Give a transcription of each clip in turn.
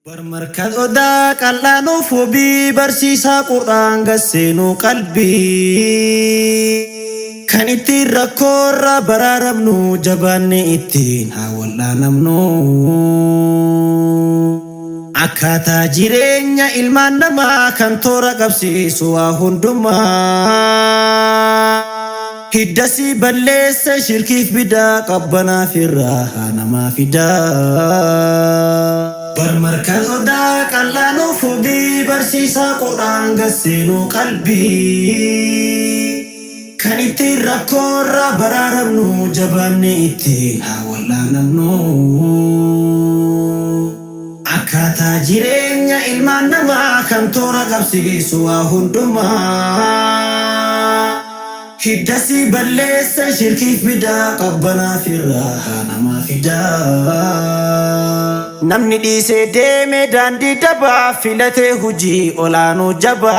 Barmarkaz odaa qal'aanuu fuubii barsiisaa quraan gasseenuu qalbii kan ittiin rakkoorra baraaramnu jabaanne ittiin haa wal'aanamnu akkaataa jireenya ilmaan namaa kan toora qabsiisu waa hundumaa hiddasii balleessa shirkiif bidaa qabbanaaf irraa haa namaa fidaa. Barmarkaz odaa qal'aanuu fuubii barsiisaa quraan gasseenuu qalbii kan ittiin rakkoorra baraaramnu jabaanne ittiin haa wal'aanamnu akkaataa jireenya ilmaan namaa kan toora qabsiisu waa hundumaa hiddasii balleessa shirkiif bidaa qabbanaaf irraa haa namaa fidaa. Namni dhiisee deeme daandii dabaa filatee hujii olaanuu jabaa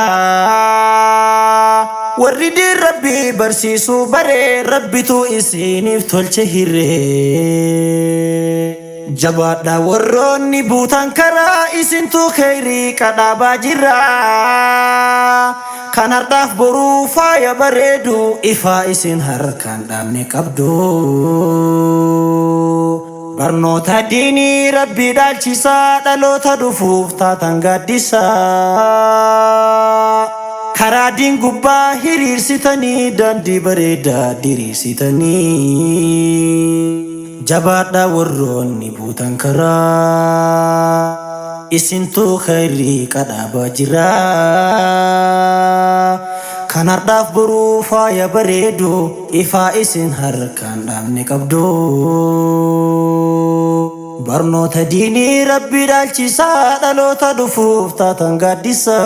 warri diin rabbii barsiisuu baree rabbitu isiniif tolche hirree jabaadha warroonni buutan karaa isintu kheyrii qadhaabaa jirra kan har'aaf boruu faaya bareedu ifaa isin harkaan dhaabne qabdu. Barnoota diinii rabbii dhaalchisaa dhaloota dhufuuf taatan gaaddisaa karaa diin gubbaa hiriirsitanii daandii bareedaa diriirsitanii jabaadha warroonni buutan karaa isintu kheyrii qadhaabaa jira kan har'aaf boruu faaya bareedu ifaa isin harkaan dhaabne qabdu. Barnoota diinii rabbii dhaalchisaa dhaloota dhufuuf taatan gaaddisaa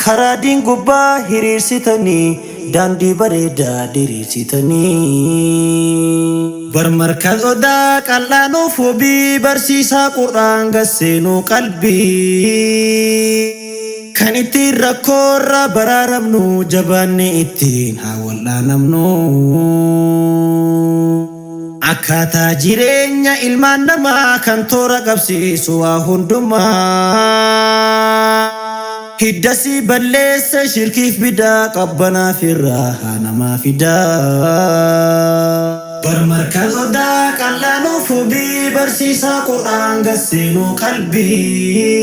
karaa diin gubbaa hiriirsitanii daandii bareedaa diriirsitanii. Barmarkaz odaa qal'aanuu fuubii barsiisaa quraan gasseenuu qalbii kan ittiin rakkoorra baraaramnu jabaanne ittiin haa wal'aanamnu akkaataa jireenya ilmaan namaa kan toora qabsiisu waa hundumaa hiddasii balleessa shirkiif bidaa qabbanaaf irraa haa namaa fidaa. Barmarkaz odaa qal'aanuu fuubii barsiisaa quraan gasseenuu qalbii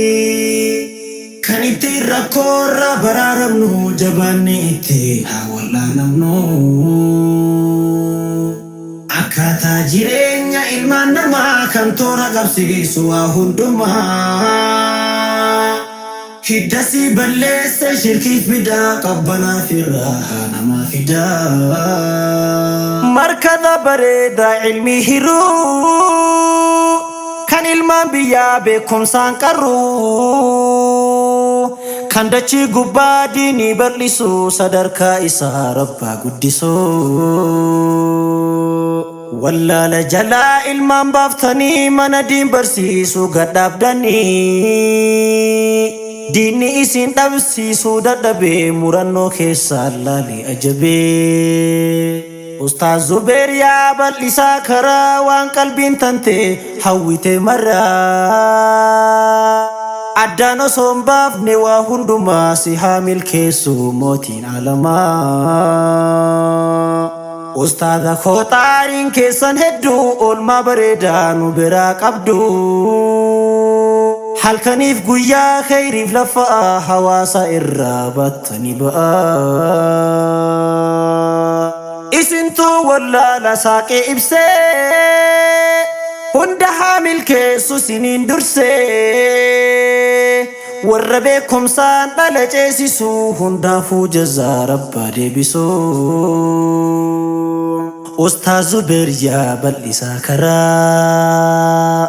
kan ittiin rakkoorra baraaramnu jabaanne ittiin haa wal'aanamnu akkaataa jireenya ilmaan namaa kan toora qabsiisu waa hundumaa hiddasii balleessa shirkiif bidaa qabbanaaf irraa haa namaa fidaa. Markaza bareedaa ilmii hiruu kan ilmaan biyyaa beekumsaan qarruu kan dachii gubbaa diinii bal'isu sadarkaa isaa rabbaa guddisuu wallaala jalaa ilmaan baaftanii mana diin barsiisuu gadhaabdanii diinni isin dhabsiisuu dadhabee murannoo keessaa laalee ajabee. Ustaaz Zubeer yaa bal'isaa karaa waan qalbiin tante hawwite maraa addaan osoo hin baafne waa hundumaa si haa milkeessu mootiin alamaa. Ustaaza koo xaariin keessan hedduu oolmaa bareedaa nu biraa qabdu halkaniif guyyaa kheyriif lafaa hawaasa irraa battanii ba'aa isintu wallaala saaqee ibsee hunda haa milkeessu siniin dursee warra beekumsaan dhala ceesisuu hundaafuu jazaa rabbaa deebisuu. Ustaaz Zubeer yaa bal'isaa karaa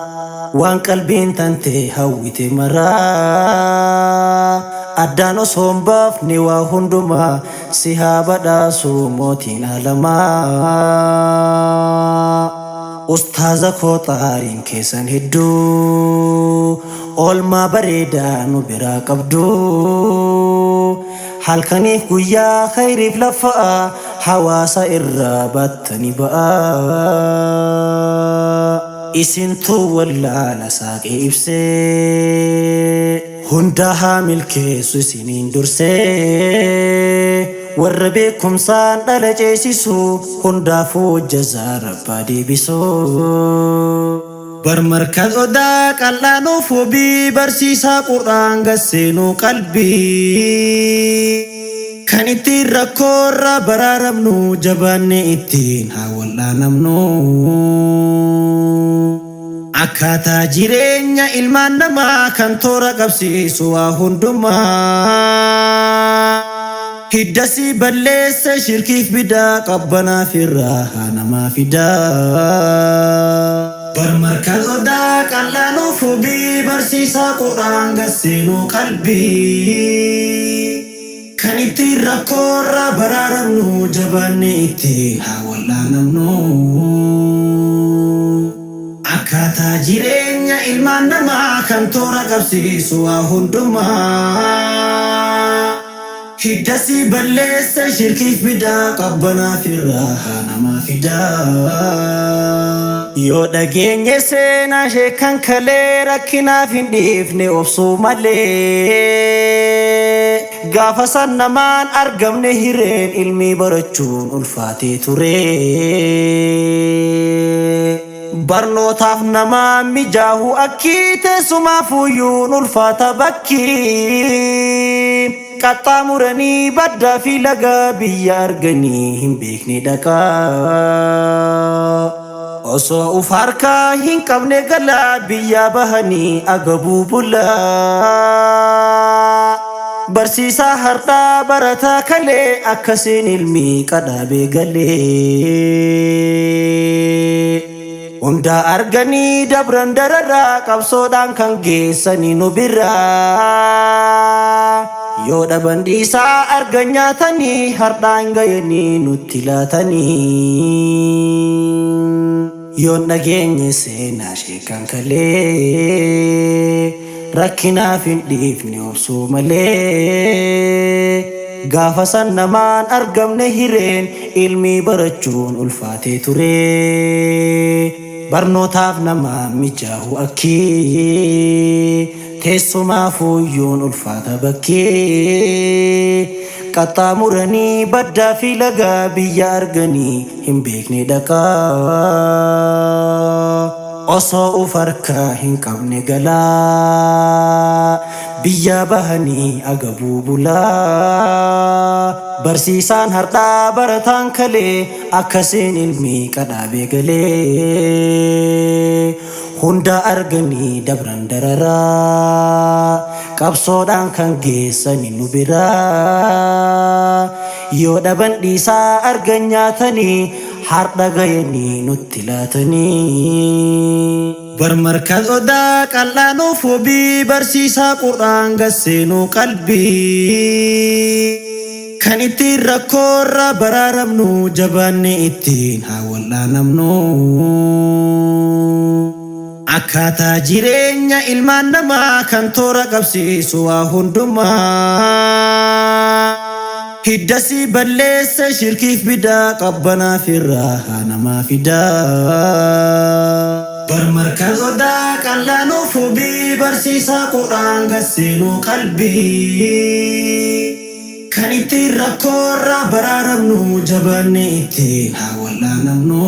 waan qalbiin tante hawwite maraa addaan osoo hin baafne waa hundumaa si haa badhaasu mootiin alamaa. Ustaaza koo xaariin keessan hedduu oolmaa bareedaa nu biraa qabdu halkaniif guyyaa kheyriif lafaa hawaasa irraa battanii ba'aa. isintu wallaala saaqee ibsee hunda haa milkeessu isiniin dursee warra beekumsaan dhala ceesisu hundaafuu jazaa rabbaa deebisuu barmarkaz odaa qal'aanuuf wabii barsiisaa qur'aan gasseenuu qalbii kan ittiin rakkoorra baraaramnu jabaanne ittiin haa wallaanamnu akkaataa jireenya ilmaan namaa kan toora qabsiisu waa hundumaa hiddasii balleessa shirkiif bidaa qabbanaaf irraa haa namaa fidaa barmarkaz odaa qal'aanuuf wabii barsiisaa qur'aan gasseenuu qalbii kan ittiin rakkoorra baraaramnu jabaanne ittiin haa wallaanamnu akkaataa jireenya ilmaan namaa kan toora qabsiisu waa hundumaa hiddasii balleessa shirkiif bidaa qabbanaaf irraa haa namaa fidaa yoo dhageenye seenaa sheekan kalee rakkinaaf hin dhiifne obsuu malee gaafa san namaan argamne hireen ilmii barachuun ulfaatee ture barnootaaf namaa mijaahu akkii teessumaafuyyuun ulfaata bakki qaxxaamuranii baddaa fi laga biyya arganii hin beekne dhaqaa osoo uf harkaa hin qabne galaa biyyaa bahanii agabuu bulaa barsiisaa har'aa barataa kalee akkasiin ilmii qadhaabee galee hundaa arganii dabran dararaa qabsoodhaan kan geessanii nu biraa yoo dhaban dhiisaa argan nyaatanii har'aan gayanii nutti laatanii yoon dhageenye seenaa sheekan kalee rakkinaaf hin dhiifne obsuu malee gaafa san namaan argamne hireen ilmii barachuun ulfaatee ture barnootaaf namaa mijaahu akkii teessumaafuyyuun ulfaata bakkee qaxxaamuranii baddaa fi laga biyya arganii hin beekne dhaqaa osoo uf harkaa hin qabne galaa biyya bahanii agabuu bulaa barsiisaan har'aa barataan kalee akkasiin ilmii qadhaabee galee hunda arganii dabran dararaa qabsoodhaan kan geessanii nu biraa yoo dhaban dhiisaa argan nyaatanii har'a gayanii nutti laatanii barmarkaz odaa qal'aanuuf wabii barsiisaa qur'aan gasseenuu qalbii kan ittiin rakkoorra baraaramnu jabaanne ittiin haa wallaanamnu akkaataa jireenya ilmaan namaa kan toora qabsiisu waa hundumaa hiddasii balleessa shirkiif bidaa qabbanaaf irraa haa namaa fidaa barmarkaz odaa qal'aanuuf wabii barsiisaa qur'aan gasseenuu qalbii kan ittiin rakkoorra baraaramnu jabaanne ittiin haa wallaanamnu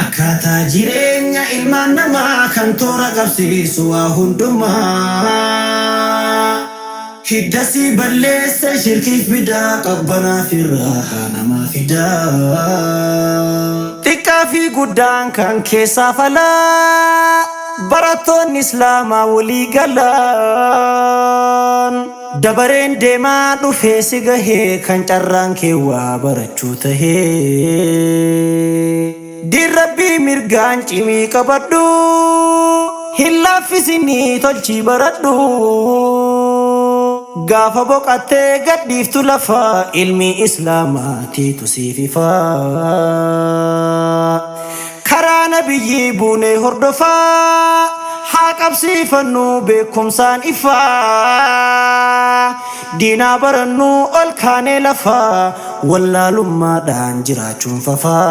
akkaataa jireenya ilmaan namaa kan toora qabsiisu waa hundumaa hiddasii balleessa shirkiif bidaa qabbanaaf irraa haa namaa fidaa xiqqaa fi guddaan kan keessaa falaa barattoonni islaamaa walii galaan dabareen deemaa dhufee si gahee kan carraan kee waa barachuu tahee diin rabbii mirgaan cimii qabadhu hin laaffisinii tolchii baradhu gaafa boqattee gadhiiftu lafa ilmi islaamaatiitu siif ifaa karaa nabiyyi buunee hordofaa haa qabsiifannu beekumsaan ifaa diinaa barannu ol kaanee lafaa wallaalummaadhaan jiraachuun fafaa.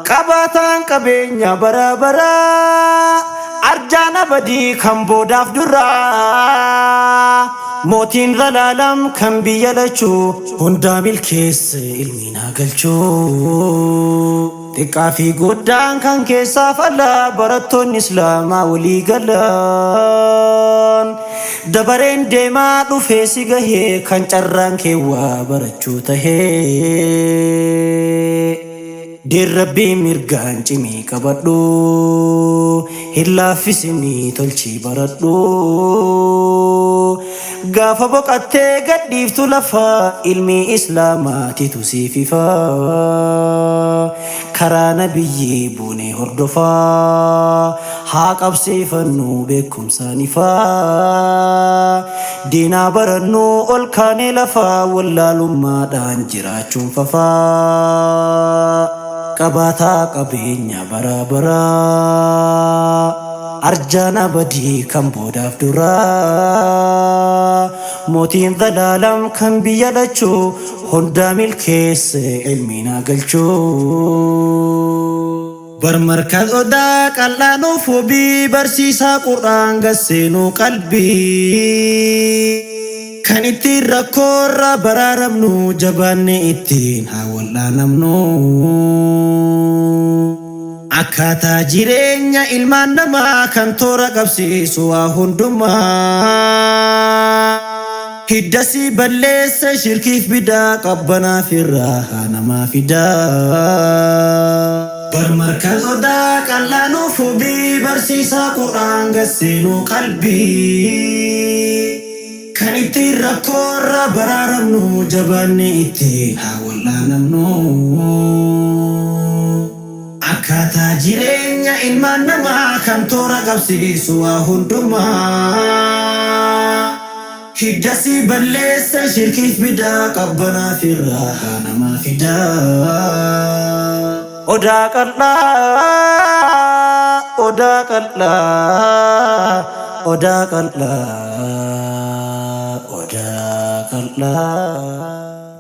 Qabaataan qabeenya bara baraa arjaan abadii kan boodaaf duraa. Mootiin zalaalam kan biyya lachuu hundaa milkeesse ilmi naa galchuu. Xiqqaa fi guddaan kan keessaa falaa barattoonni islaamaa walii galan. Dabareen deemaa dhufee si gahee kan carraan keewwaa barachuu tahee. Dir rabbii mirgaan cimii qabadhu hin laaffisinii tolchii baradhu. Gaafa boqattee gadhiiftu lafa ilmi islaamaatitu siif ifa. Karaa nabiyyii buunee hordofaa haa qabseeffannu beekumsaan ifaa. Diinaa barannu ol kaanee lafaa wallaalummaadhaan jiraachuun fafaa. Qabaataa qabeenya bara baraa arjaan abadii kan boodaaf duraa. Mootiin zalaalam kan biyya lachuu hundaa milkeesse ilmi naa galchuu. Barmarkaas odaa qal'aanuuf wabii barsiisaa qur'aan gasseenuu qalbii. Kan ittiin rakkoorra baraaramnu jabaanne ittiin haa wal'aanamnu. Akkaataa jireenya ilmaan namaa kan toora qabsiisu waa hundumaa. Hiddasii balleessa shirkiif bidaa qabbanaaf irraa haa namaa fidaa. Barmarkaas odaa qal'aanuuf wabii barsiisaa qur'aan gasseenuu qalbii. Kan ittiin rakkoorra baraaramnu jabaanne ittiin haa wal'aanamnu. Akkaataa jireenya ilmaan namaa kan toora qabsiisu waa hundumaa. Hiddasii balleessa shirkiif bidaa qabbanaaf irraa haa namaa fidaa. Odaa qal'aa, odaa qal'aa, odaa qal'aa, odaa qal'aa.